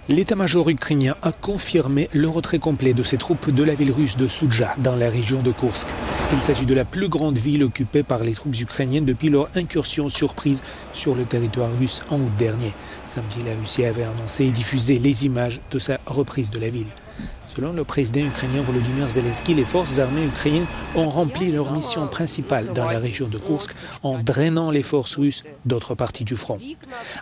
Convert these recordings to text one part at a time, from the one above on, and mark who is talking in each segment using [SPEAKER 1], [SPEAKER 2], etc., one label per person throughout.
[SPEAKER 1] L'état-major ukrainien a confirmé le retrait complet de ses troupes de la ville russe de Soudja, dans la région de Koursk. Il s'agit de la plus grande ville occupée par les troupes ukrainiennes depuis leur incursion surprise sur le territoire russe en août dernier. Samedi, la Russie avait annoncé et diffusé les images de sa reprise de la ville. Selon le président ukrainien Volodymyr Zelensky, les forces armées ukrainiennes ont rempli leur mission principale dans la région de Koursk en drainant les forces russes d'autres parties du front.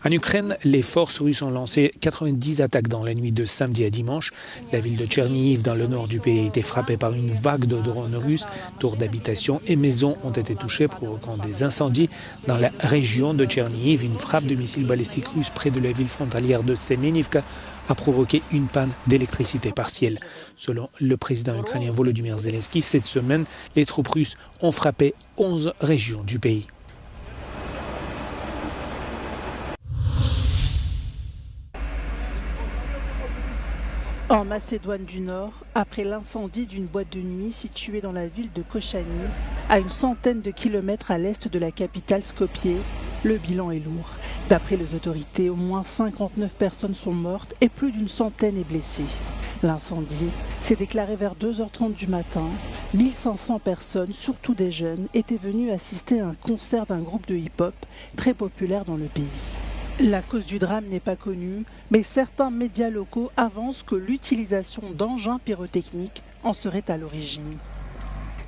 [SPEAKER 1] En Ukraine, les forces russes ont lancé 90 attaques dans la nuit de samedi à dimanche. La ville de Tchernihiv, dans le nord du pays, a été frappée par une vague de drones russes. Tours d'habitation et maisons ont été touchées, provoquant des incendies dans la région de Tchernihiv. Une frappe de missiles balistiques russes près de la ville frontalière de Semenivka a provoqué une panne d'électricité partielle. Selon le président ukrainien Volodymyr Zelensky, cette semaine, les troupes russes ont frappé 11 régions du pays.
[SPEAKER 2] En Macédoine du Nord, après l'incendie d'une boîte de nuit située dans la ville de Koshani, à une centaine de kilomètres à l'est de la capitale Skopje, le bilan est lourd. D'après les autorités, au moins 59 personnes sont mortes et plus d'une centaine est blessée. L'incendie s'est déclaré vers 2h30 du matin. 1500 personnes, surtout des jeunes, étaient venues assister à un concert d'un groupe de hip-hop très populaire dans le pays. La cause du drame n'est pas connue, mais certains médias locaux avancent que l'utilisation d'engins pyrotechniques en serait à l'origine.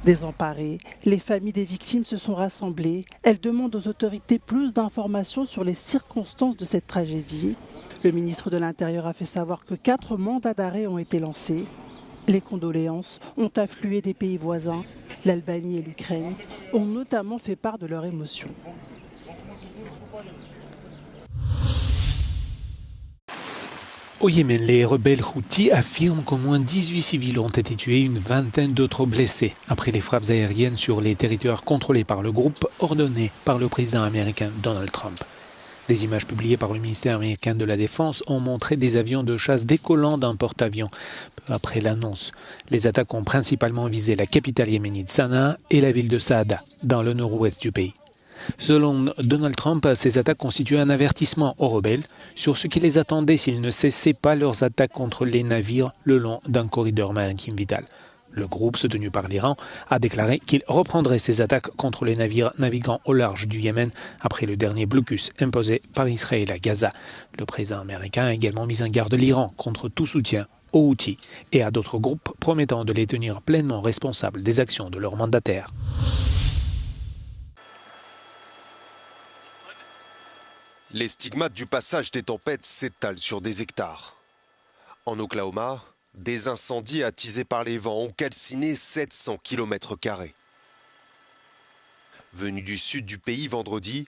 [SPEAKER 2] Désemparées, les familles des victimes se sont rassemblées. Elles demandent aux autorités plus d'informations sur les circonstances de cette tragédie. Le ministre de l'Intérieur a fait savoir que 4 mandats d'arrêt ont été lancés. Les condoléances ont afflué des pays voisins. L'Albanie et l'Ukraine ont notamment fait part de leurs émotions.
[SPEAKER 1] Au Yémen, les rebelles Houthis affirment qu'au moins 18 civils ont été tués et une vingtaine d'autres blessés après les frappes aériennes sur les territoires contrôlés par le groupe ordonné par le président américain Donald Trump. Des images publiées par le ministère américain de la Défense ont montré des avions de chasse décollant d'un porte-avions. Peu après l'annonce, les attaques ont principalement visé la capitale yéménite Sanaa et la ville de Saada, dans le nord-ouest du pays. Selon Donald Trump, ces attaques constituent un avertissement aux rebelles sur ce qui les attendait s'ils ne cessaient pas leurs attaques contre les navires le long d'un corridor maritime vital. Le groupe, soutenu par l'Iran, a déclaré qu'il reprendrait ses attaques contre les navires naviguant au large du Yémen après le dernier blocus imposé par Israël à Gaza. Le président américain a également mis en garde l'Iran contre tout soutien aux Houthis et à d'autres groupes promettant de les tenir pleinement responsables des actions de leurs mandataires.
[SPEAKER 3] Les stigmates du passage des tempêtes s'étalent sur des hectares. En Oklahoma, des incendies attisés par les vents ont calciné 700 km². Venu du sud du pays vendredi,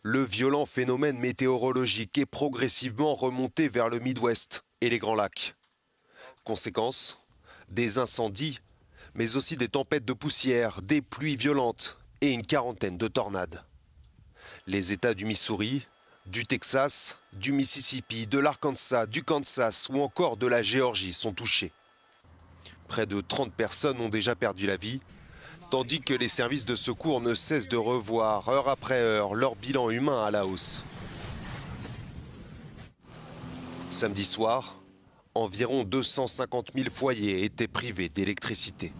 [SPEAKER 3] le violent phénomène météorologique est progressivement remonté vers le Midwest et les Grands Lacs. Conséquence, des incendies, mais aussi des tempêtes de poussière, des pluies violentes et une quarantaine de tornades. Les États du Missouri, du Texas, du Mississippi, de l'Arkansas, du Kansas ou encore de la Géorgie sont touchés. Près de 30 personnes ont déjà perdu la vie, tandis que les services de secours ne cessent de revoir, heure après heure, leur bilan humain à la hausse. Samedi soir, environ 250 000 foyers étaient privés d'électricité.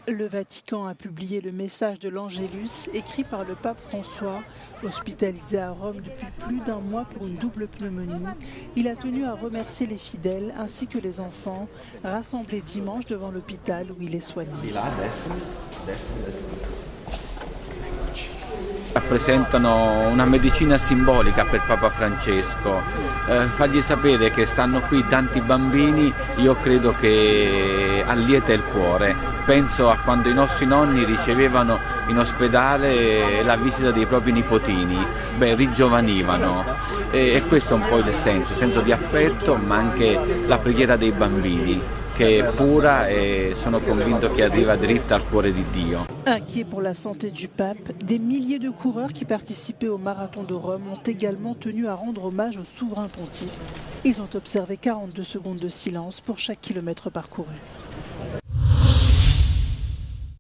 [SPEAKER 2] Le Vatican a publié le message de l'Angélus écrit par le pape François. Hospitalisé à Rome depuis plus d'un mois pour une double pneumonie, il a tenu à remercier les fidèles ainsi que les enfants rassemblés dimanche devant l'hôpital où il est soigné.
[SPEAKER 4] Rappresentano una medicina simbolica per Papa Francesco, fargli sapere che stanno qui tanti bambini, io credo che allieta il cuore. Penso a quando i nostri nonni ricevevano in ospedale la visita dei propri nipotini, ringiovanivano e questo è un po' il senso di affetto, ma anche la preghiera dei bambini, che è pura e sono convinto che arriva dritta al cuore di Dio.
[SPEAKER 2] Inquiets pour la santé du pape, des milliers de coureurs qui participaient au marathon de Rome ont également tenu à rendre hommage au souverain pontife. Ils ont observé 42 secondes de silence pour chaque kilomètre parcouru.